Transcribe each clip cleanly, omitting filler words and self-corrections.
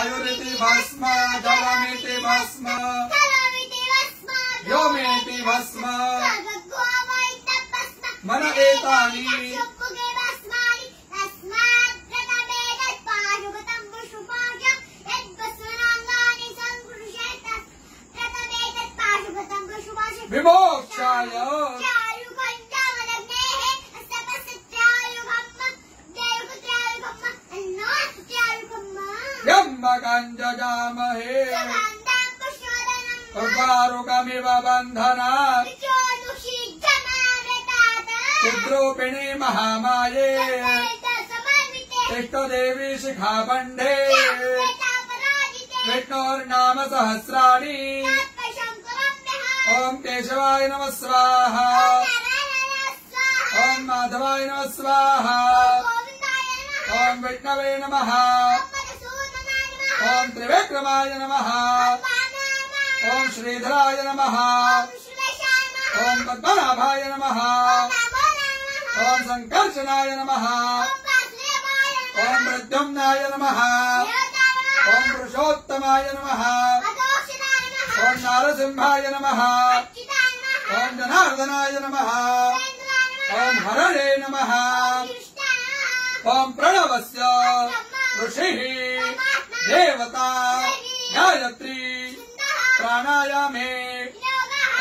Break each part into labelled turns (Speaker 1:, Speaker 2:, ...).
Speaker 1: वायुरिति भस्म जलमिति भस्म व्योमेति भस्म मन एतानि विमोक्षाय जजामहे उर्वारुकमिव बन्धनात् चिद्रूपिणी महामाये तिष्ठदेवी शिखाखण्डे विष्णोर्नाम सहस्राणि ओम केशवाय नमः स्वाहा ओम माधवाय नमः स्वाहा ओम विष्णवे नमः ओम त्रिविक्रमाय नमः ओम श्रीधराय नमः ओम पद्मनाभाय नमः ओम संकर्षणाय नमः ओम प्रद्युम्नाय नमः ओम पुरुषोत्तमाय नमः ओम नारसिंहाय नमः ओम जनार्दनाय नमः ओम हरणे नमः ओम प्रणवस्य ऋषिः देवता गायत्री प्राणायामे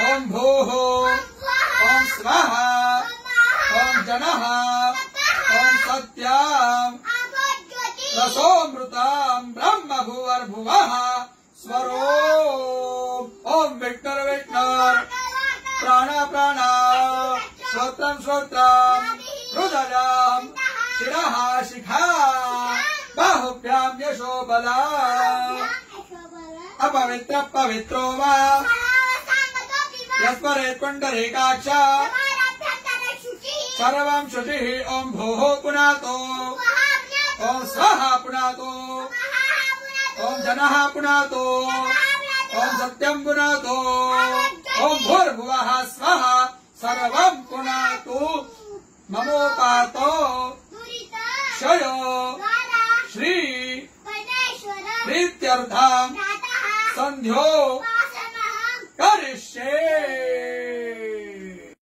Speaker 1: ओम भूः ओम स्वाहा ओम जनः ओम सत्यम् रसोऽमृतम् ब्रह्म भुवर्भुवः स्वरो ओम विष्णुर विष्णुर प्राण प्राण श्रोत्रम् श्रोत्रम् हृदयम् शिरः शिखा बाहुभ्याम् यशो बला अपवित्र पवित्रो वा यस्मरेत् पुण्डरीकाक्ष सर्वम् शुचिः ओम भूः पुनातो ओम स्वाहा पुनातो ओम जनः पुनातो ओम सत्यम् पुनातो ओम भूर्भुवः स्वः सर्वम् पुनातु ममोपातो क्षयो श्री प्रीत्यर्थम् सन्ध्यो